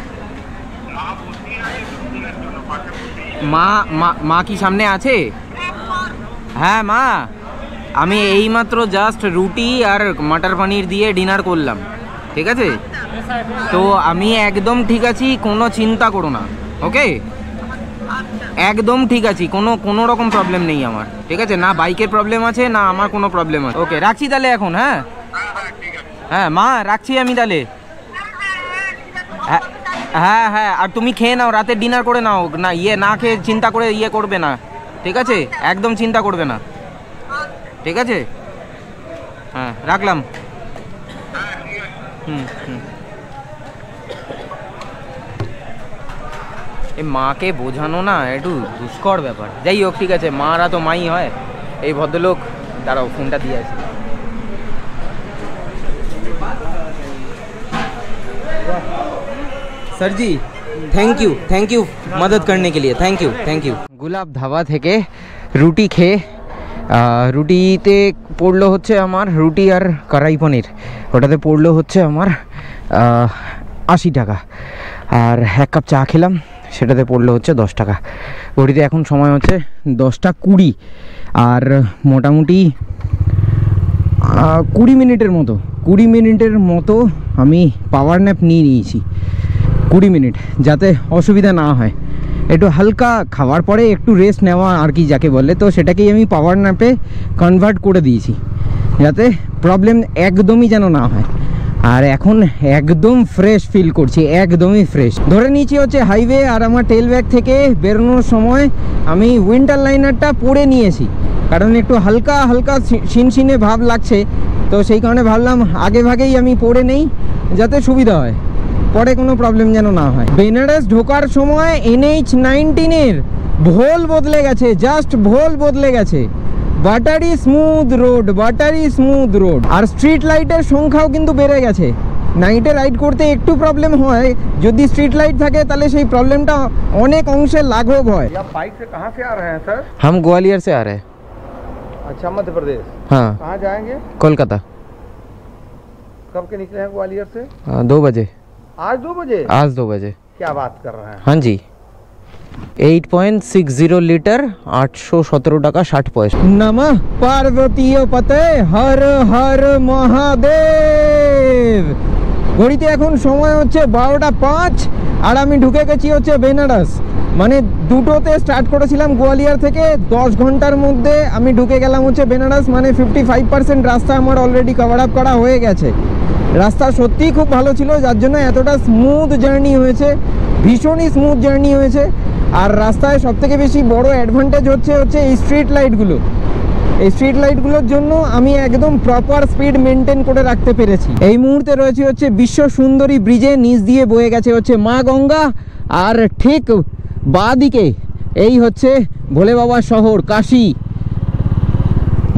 মা কি সামনে আছে? হ্যাঁ মা, আমি এইমাত্র জাস্ট রুটি আর মটর পনির দিয়ে ডিনার করলাম, ঠিক আছে? তো আমি একদম ঠিক আছি, কোনো চিন্তা করো না, ওকে? একদম ঠিক আছি, কোনো রকম প্রবলেম নেই আমার, ঠিক আছে? না বাইকের প্রবলেম আছে, না আমার কোনো প্রবলেম আছে। ওকে রাখছি তাহলে এখন। হ্যাঁ হ্যাঁ মা রাখছি আমি তাহলে। হ্যাঁ হ্যাঁ, আর তুমি খেয়ে নাও, রাতে ডিনার করে নাও না, না খেয়ে চিন্তা করে করবে না, ঠিক আছে? একদম চিন্তা করবে না, ঠিক আছে? হ্যাঁ রাখলাম। এই মাকে বোঝানো না একটু দুষ্কর ব্যাপার। যাই হোক, ঠিক আছে, মারা তো মাই হয়। এই ভদ্রলোক, দাঁড়াও ফোনটা দিয়ে আছে। सर जी थैंक यू मदद करने के लिए, थैंक यू। गुलाब ধাবা থেকে রুটি খেয়ে, রুটিতে পড়লো হচ্ছে আমার, রুটি আর কড়াই পনির, ওটাতে পড়লো হচ্ছে আমার 80 টাকা, আর 1 কাপ চা খেলাম, সেটাতে পড়লো হচ্ছে 10 টাকা। ঘড়িতে এখন সময় হচ্ছে 10:20, আর মোটামুটি 20 মিনিটের মতো আমি পাওয়ার ন্যাপ নিয়ে নিয়েছি। 20 মিনিট, যাতে অসুবিধা না হয়, একটু হালকা খাওয়ার পরে একটু রেস্ট নেওয়া আর কি যাকে বলে, তো সেটাকেই আমি পাওয়ার ন্যাপে কনভার্ট করে দিয়েছি যাতে প্রবলেম একদমই যেন না হয়। আর এখন একদম ফ্রেশ ফিল করছি, একদমই ফ্রেশ। ধরে নিয়েছি হচ্ছে হাইওয়ে, আর আমার টেল ব্যাগ থেকে বেরোনোর সময় আমি উইন্টার লাইনারটা পরে নিয়েছি, কারণ একটু হালকা হালকা শিনশিনে ভাব লাগছে, তো সেই কারণে ভাবলাম আগে ভাগেই আমি পরে নেই যাতে সুবিধা হয়, পরে কোনো প্রবলেম যেন না হয়। বেনারস ঢোকার সময় NH-19-এর ভোল বদলে গেছে, জাস্ট ভোল বদলে গেছে। Buttery smooth road, buttery smooth road. আর স্ট্রিট লাইটের সংখ্যাও কিন্তু বেড়ে গেছে। নাইটে রাইড করতে একটু প্রবলেম হয়, যদি স্ট্রিট লাইট থাকে তাহলে সেই প্রবলেমটা অনেক অংশে লাঘব হয়। आप बाइक से कहाँ से आ रहे हैं सर? हम ग्वालियर से आ रहे हैं। अच्छा, मध्य प्रदेश। हाँ, कहाँ जाएंगे? कोलकाता। कब के निकले हैं ग्वालियर से? 2 बजे। आज 2 बजे? आज 2 बजे। क्या बात कर रहे हैं? हाँ जी। 8.60 লিটার, 817 টাকা 60 পয়সা। নমঃ পার্বতী পতে, হর হর মহাদেব। ঘড়িতে এখন সময় হচ্ছে 12টা 5, আর আমি ঢুকে গেছি হচ্ছে বেনারস। মানে দুটোতে স্টার্ট করেছিলাম গোয়ালিয়র থেকে, 10 ঘন্টার মধ্যে আমি ঢুকে গেলাম হচ্ছে বেনারস। মানে 55% রাস্তা আমার অলরেডি কভার আপ করা হয়ে গেছে। রাস্তা সত্যিই খুব ভালো ছিল, যার জন্য এতটা স্মুথ জার্নি হয়েছে, ভীষণই স্মুথ জার্নি হয়েছে। আর রাস্তায় সবথেকে বেশি বড় অ্যাডভান্টেজ হচ্ছে এই স্ট্রিট লাইটগুলো। এই স্ট্রিট লাইটগুলোর জন্য আমি একদম প্রপার স্পিড মেনটেন করে রাখতে পেরেছি। এই মুহূর্তে রয়েছে হচ্ছে বিশ্ব সুন্দরী ব্রিজে, নিচ দিয়ে বয়ে গেছে হচ্ছে মা গঙ্গা, আর ঠিক বাঁ দিকে এই হচ্ছে ভোলে বাবা শহর কাশী।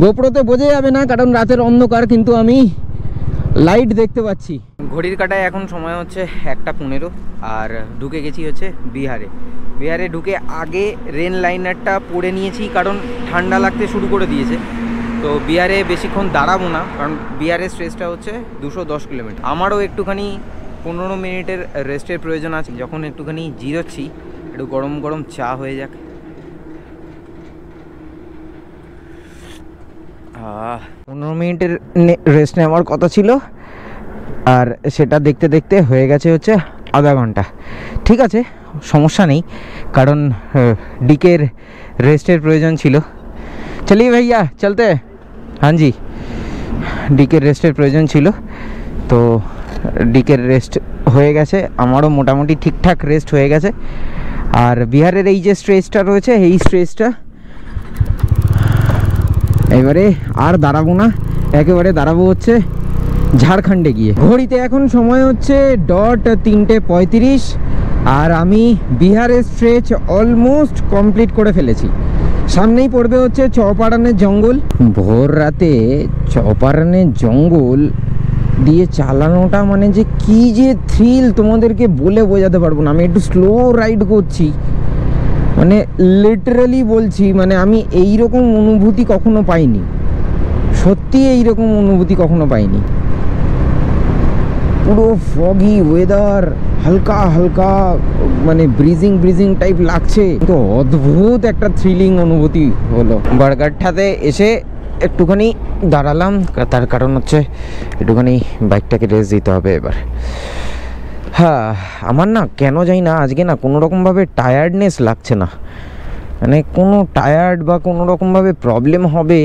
গোপ্রোতে বোঝা যাবে না কারণ রাতের অন্ধকার, কিন্তু আমি লাইট দেখতে পাচ্ছি। ঘড়ির কাঁটায় এখন সময় হচ্ছে 1:15, আর ঢুকে গেছি হচ্ছে বিহারে। বিহারে ঢুকে আগে রেন লাইনারটা পরে নিয়েছি, কারণ ঠান্ডা লাগতে শুরু করে দিয়েছে। তো বিহারে বেশিক্ষণ দাঁড়াবো না, কারণ বিহারের স্ট্রেসটা হচ্ছে 210 কিলোমিটার। আমারও একটুখানি 15 মিনিটের রেস্টের প্রয়োজন আছে। যখন একটুখানি জিরোচ্ছি, একটু গরম গরম চা হয়ে যাক। 15 মিনিটের রেস্ট নেওয়ার কথা ছিল, আর সেটা দেখতে দেখতে হয়ে গেছে হচ্ছে আধা ঘন্টা। ঠিক আছে, সমস্যা নেই, কারণ ডিকের রেস্টের প্রয়োজন ছিল। চলিয়ে ভাইয়া চলতে। হ্যাঁ জি, ডিকের রেস্টের প্রয়োজন ছিল, তো ডিকের রেস্ট হয়ে গেছে, আমারও মোটামুটি ঠিকঠাক রেস্ট হয়ে গেছে। আর বিহারের এই যে স্ট্রেসটা রয়েছে, এই স্ট্রেসটা এবারে আর দাঁড়াবো না, একেবারে দাঁড়াবো হচ্ছে ঝাড়খণ্ডে গিয়ে। ঘড়িতে এখন সময় হচ্ছে 3:35, আর আমি বিহারের স্ট্রেচ অলমোস্ট কমপ্লিট করে ফেলেছি। সামনেই পড়বে হচ্ছে চৌপাড়ানের জঙ্গল। ভোর রাতে চৌপাড়ানের জঙ্গল দিয়ে চালানোটা মানে যে কি যে থ্রিল, তোমাদেরকে বলে বোঝাতে পারবো না। আমি একটু স্লো রাইড করছি, মানে লিটারালি বলছি, মানে আমি এইরকম অনুভূতি কখনো পাইনি, সত্যি এইরকম অনুভূতি কখনো পাইনি। পুরো ফগি ওয়েদার, হালকা হালকা মানে ব্রিজিং টাইপ লাগছে, তো অদ্ভুত একটা থ্রিলিং অনুভূতি হলো। বারঘাটটাতে এসে একটুখানি দাঁড়ালাম, তার কারণ হচ্ছে একটুখানি বাইকটাকে রেস্ট দিতে হবে এবার। হ্যাঁ, আমার না কেন জানি না আজকে না কোনো রকমভাবে টায়ার্ডনেস লাগছে না, মানে কোনো টায়ার্ড বা কোনো রকমভাবে প্রবলেম হবে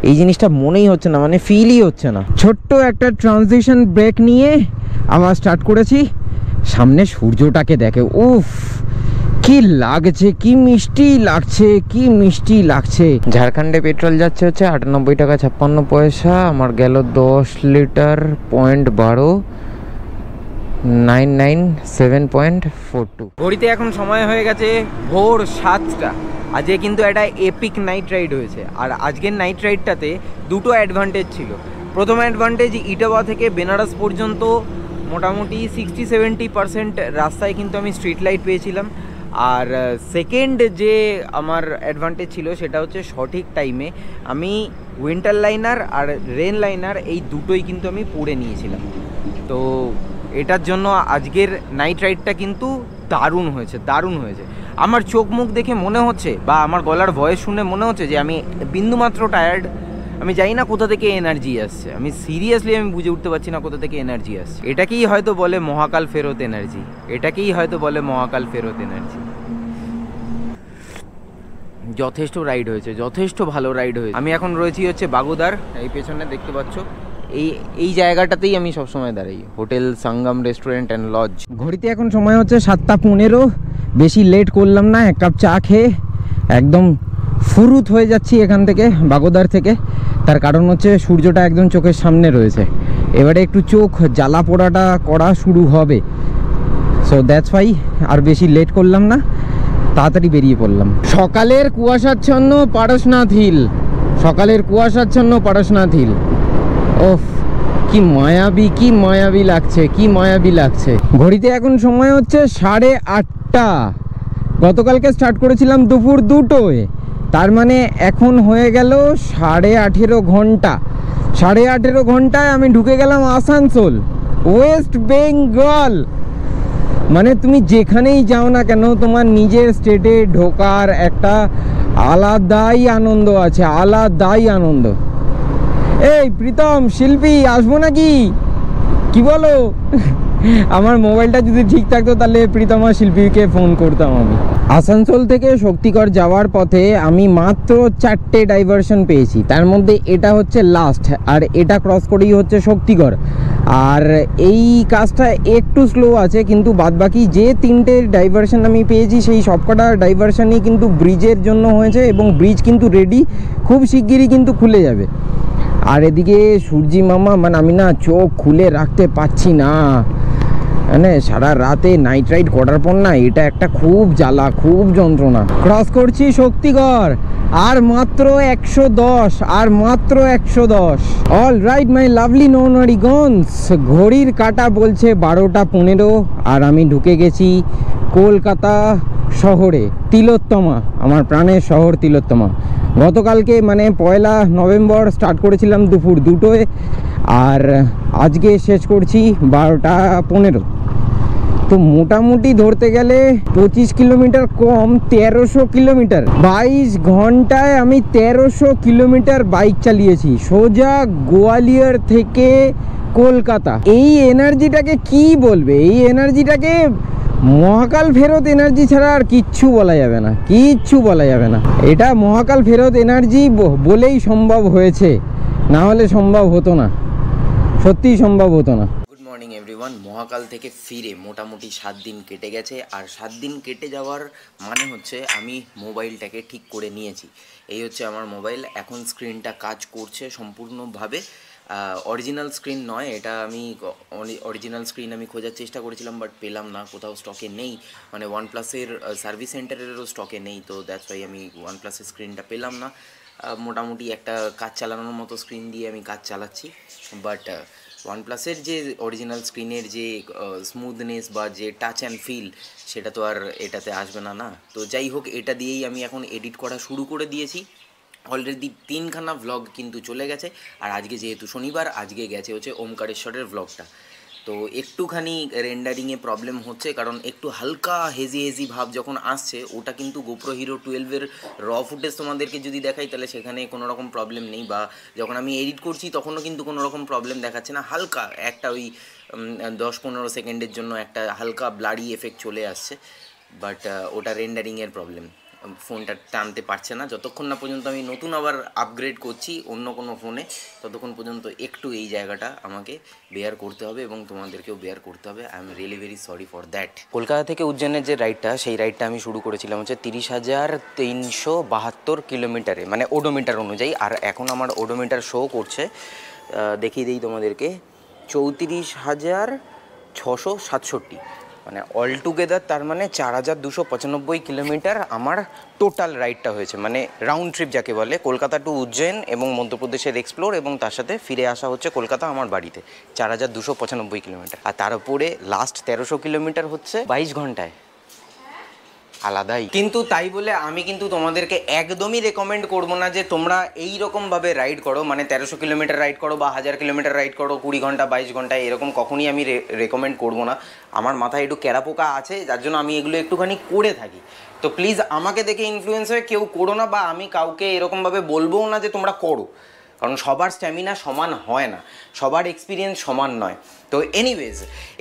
এই জিনিসটা মনেই হচ্ছে না, মানে ফিলই হচ্ছে না। ছোট্ট একটা ট্রানজিশন ব্রেক নিয়ে আবার স্টার্ট করেছি। সামনে সূর্যটাকে দেখে, উফ কি লাগছে, কি মিষ্টি লাগছে, কি মিষ্টি লাগছে। ঝাড়খণ্ডে পেট্রোল যাচ্ছে হচ্ছে 98 টাকা 56 পয়সা, আমার গেল 10 লিটার 0.12, 997.42। ঘড়িতে এখন সময় হয়ে গেছে ভোর 7টা। আজকে কিন্তু একটা এপিক নাইট রাইড হয়েছে, আর আজকের নাইট রাইডটাতে দুটো অ্যাডভান্টেজ ছিল। প্রথম অ্যাডভান্টেজ, ইটাবা থেকে বেনারস পর্যন্ত মোটামুটি 60-70% রাস্তায় কিন্তু আমি স্ট্রিট লাইট পেয়েছিলাম। আর সেকেন্ড যে আমার অ্যাডভান্টেজ ছিল সেটা হচ্ছে সঠিক টাইমে আমি উইন্টার লাইনার আর রেন লাইনার এই দুটোই কিন্তু আমি পরে নিয়েছিলাম। তো এটার জন্য আজকের নাইট রাইডটা কিন্তু দারুণ হয়েছে, দারুণ হয়েছে। আমার চোখ মুখ দেখে মনে হচ্ছে, বা আমার গলার ভয়েস শুনে মনে হচ্ছে যে আমি বিন্দুমাত্র টায়ার্ড। আমি জানি না কোথা থেকে এনার্জি আসছে, আমি সিরিয়াসলি বুঝে উঠতে পারছি না কোথা থেকে এনার্জি আসছে। এটাকেই হয়তো বলে মহাকাল ফেরত এনার্জি, এটাকেই হয়তো বলে মহাকাল ফেরত এনার্জি। যথেষ্ট রাইড হয়েছে, যথেষ্ট ভালো রাইড হয়েছে। আমি এখন রয়েছি হচ্ছে বাগোদার, এই পেছনে দেখতে পাচ্ছ, এই জায়গাটাতেই আমি সবসময় দাঁড়াই, hotel Sangam restaurant and lodge. ঘড়িতে এখন সময় হচ্ছে 7:15, বেশি লেট করলাম না, এক কাপ চা খেয়ে একদম ফুরুত হয়ে যাচ্ছি এখান থেকে, বাগোদার থেকে। তার কারণ হচ্ছে সূর্যটা একদম চোখের সামনে রয়েছে, এবারে একটু চোখ জ্বালা পোড়াটা করা শুরু হবে। সো দ্যাটস ওয়াই আর বেশি লেট করলাম না, তাড়াতাড়ি বেরিয়ে পড়লাম। সকালের কুয়াশাচ্ছন্ন পারশনাথ হিল, সকালের কুয়াশাচ্ছন্ন পারশনাথ হিল, ওফ কি মায়াবী, কি মায়াবী লাগছে, কি মায়াবী লাগছে। ঘড়িতে এখন সময় হচ্ছে 8:30। গতকালকে স্টার্ট করেছিলাম দুপুর 2টোয়, তার মানে এখন হয়ে গেল 18.5 ঘন্টা। 18.5 ঘন্টায় আমি ঢুকে গেলাম আসানসোল, ওয়েস্ট বেঙ্গল। মানে তুমি যেখানেই যাও না কেন, তোমার নিজের স্টেটে ঢোকার একটা আলাদাই আনন্দ আছে, আলাদাই আনন্দ। এই প্রীতম, শিল্পী আসবো নাকি, কি বলো? আমার মোবাইলটা যদি ঠিক থাকতো তাহলে প্রীতম আর শিল্পীকে ফোন করতাম আমি। আসানসোল থেকে শক্তিগড় যাওয়ার পথে আমি মাত্র 4টে ডাইভারশন পেয়েছি, তার মধ্যে এটা হচ্ছে লাস্ট, আর এটা ক্রস করেই হচ্ছে শক্তিগড়। আর এই কাজটা একটু স্লো আছে, কিন্তু বাদবাকি যে 3টে ডাইভারশন আমি পেয়েছি সেই সবকটা ডাইভারশনই কিন্তু ব্রিজের জন্য হয়েছে, এবং ব্রিজ কিন্তু রেডি, খুব শিগগিরই কিন্তু খুলে যাবে। আর এদিকে সূর্যি মামা, মানে আমি না চোখ খুলে রাখতে পারছি না, মানে সারা রাতে নাইট রাইড করার পর না এটা একটা খুব জ্বালা, খুব যন্ত্রণা। ক্রস করছি শক্তিগড়, আর মাত্র 110, আর মাত্র 110। অল রাইট মাই লাভলি নৌনারীগঞ্জ, ঘড়ির কাঁটা বলছে 12:15, আর আমি ঢুকে গেছি কলকাতা শহরে, তিলোত্তমা, আমার প্রাণের শহর তিলোত্তমা। গতকালকে মানে 1 নভেম্বর স্টার্ট করেছিলাম দুপুর 2টোয়, আর আজকে শেষ করছি 12:15। তো মোটামুটি ধরতে গেলে 25 কিলোমিটার কম 1300 কিলোমিটার, 22 ঘন্টায় আমি 1300 কিলোমিটার বাইক চালিয়েছি, সোজা গোয়ালিয়র থেকে কলকাতা। এই এনার্জিটাকে কি বলবে, এই এনার্জিটাকে মহাকাল ফেরত এনার্জি ছাড়া আর কিচ্ছু বলা যাবে না, কিচ্ছু বলা যাবে না। এটা মহাকাল ফেরত এনার্জি বলেই সম্ভব হয়েছে, না হলে সম্ভব হতো না, সত্যিই সম্ভব হতো না। Good morning everyone. মহাকাল থেকে ফিরে মোটামুটি 7 দিন কেটে গেছে, আর 7 দিন কেটে যাওয়ার মানে হচ্ছে আমি মোবাইলটাকে ঠিক করে নিয়েছি। এই হচ্ছে আমার মোবাইল, এখন স্ক্রিনটা কাজ করছে সম্পূর্ণভাবে। অরিজিনাল স্ক্রিন নয় এটা, আমি অরিজিনাল স্ক্রিন আমি খোঁজার চেষ্টা করেছিলাম বাট পেলাম না, কোথাও স্টকে নেই, মানে ওয়ানপ্লাসের সার্ভিস সেন্টারেরও স্টকে নেই। তো দ্যাটস ওয়াই আমি ওয়ানপ্লাসের স্ক্রিনটা পেলাম না। মোটামুটি একটা কাজ চালানোর মতো স্ক্রিন দিয়ে আমি কাজ চালাচ্ছি, বাট ওয়ানপ্লাসের যে অরিজিনাল স্ক্রিনের যে স্মুথনেস বা যে টাচ অ্যান্ড ফিল সেটা তো আর এটাতে আসবে না, না। তো যাই হোক, এটা দিয়েই আমি এখন এডিট করা শুরু করে দিয়েছি। অলরেডি 3খানা ভ্লগ কিন্তু চলে গেছে, আর আজকে যেহেতু শনিবার, আজকে গেছে হচ্ছে ওমকারেশ্বরের ভ্লগটা। তো একটুখানি রেন্ডারিংয়ে প্রবলেম হচ্ছে, কারণ একটু হালকা হেজি ভাব যখন আসছে, ওটা কিন্তু গোপ্রো হিরো 12-এর র ফুটেজ তোমাদেরকে যদি দেখাই তাহলে সেখানে কোনো রকম প্রবলেম নেই, বা যখন আমি এডিট করছি তখনও কিন্তু কোনো রকম প্রবলেম দেখাচ্ছে না। হালকা একটা ওই 10-15 সেকেন্ডের জন্য একটা হালকা ব্লারি এফেক্ট চলে আসছে, বাট ওটা রেন্ডারিংয়ের প্রবলেম, ফোনটা টানতে পারছে না। যতক্ষণ না পর্যন্ত আমি নতুন আবার আপগ্রেড করছি অন্য কোনো ফোনে, ততক্ষণ পর্যন্ত একটু এই জায়গাটা আমাকে বেয়ার করতে হবে, এবং তোমাদেরকেও বেয়ার করতে হবে। I am really very sorry for that. Kolkata থেকে উজ্জয়নের যে রাইডটা, সেই রাইডটা আমি শুরু করেছিলাম হচ্ছে 30,372 কিলোমিটারে, মানে ওডোমিটার অনুযায়ী। আর এখন আমার ওডোমিটার শো করছে, দেখিয়ে দিই তোমাদেরকে, 34,667, মানে অল টুগেদার তার মানে 4,295 কিলোমিটার আমার টোটাল রাইডটা হয়েছে, মানে রাউন্ড ট্রিপ যাকে বলে, কলকাতা টু উজ্জয়ন এবং মধ্যপ্রদেশের এক্সপ্লোর, এবং তার সাথে ফিরে আসা হচ্ছে কলকাতা আমার বাড়িতে, 4,295 কিলোমিটার। আর তার উপরে লাস্ট 1300 কিলোমিটার হচ্ছে 22 ঘন্টায়, আলাদাই। কিন্তু তাই বলে আমি কিন্তু তোমাদেরকে একদমই রেকমেন্ড করবো না যে তোমরা এই রকমভাবে রাইড করো, মানে 1300 কিলোমিটার রাইড করো বা 1000 কিলোমিটার রাইড করো 20 ঘন্টা 22 ঘন্টায়, এরকম কখনই আমি রেকমেন্ড করবো না। আমার মাথায় একটু ক্যারাপোকা আছে, যার জন্য আমি এগুলো একটুখানি করে থাকি। তো প্লিজ আমাকে দেখে ইনফ্লুয়েন্স হয়ে কেউ করো না, বা আমি কাউকে এরকমভাবে বলবোও না যে তোমরা করো, কারণ সবার স্ট্যামিনা সমান হয় না, সবার এক্সপিরিয়েন্স সমান নয়। তো এনিওয়েজ,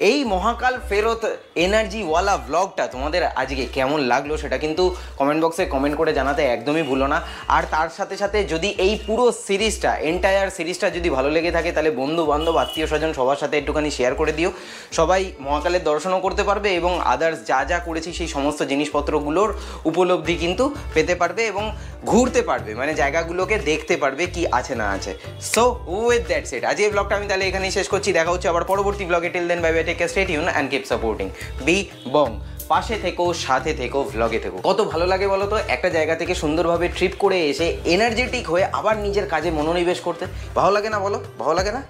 এই মহাকাল ফেরত এনার্জিওয়ালা ব্লগটা তোমাদের আজকে কেমন লাগলো সেটা কিন্তু কমেন্ট বক্সে কমেন্ট করে জানাতে একদমই ভুলো না। আর তার সাথে সাথে যদি এই পুরো সিরিজটা, এন্টায়ার সিরিজটা যদি ভালো লেগে থাকে, তাহলে বন্ধু বান্ধব আত্মীয় স্বজন সবার সাথে একটুখানি শেয়ার করে দিও। সবাই মহাকালের দর্শনও করতে পারবে এবং আদার্স যা যা করেছি সেই সমস্ত জিনিসপত্রগুলোর উপলব্ধি কিন্তু পেতে পারবে এবং ঘুরতে পারবে, মানে জায়গাগুলোকে দেখতে পারবে কি আছে না আছে। সো উইথ দ্যাট সেট আজ এই ব্লগটা আমি তাহলে এখানেই শেষ করছি। দেখা হচ্ছে আবার পরবর্তী ব্লগে। Till then bye bye, take care, stay tune and keep supporting B Bong. পাশে থেকো, সাথে থেকো, ভ্লগে থেকো। কত ভালো লাগে বলো তো একটা জায়গা থেকে সুন্দরভাবে ট্রিপ করে এসে এনার্জেটিক হয়ে আবার নিজের কাজে মনোনিবেশ করতে। ভালো লাগে না বলো? ভালো লাগে না?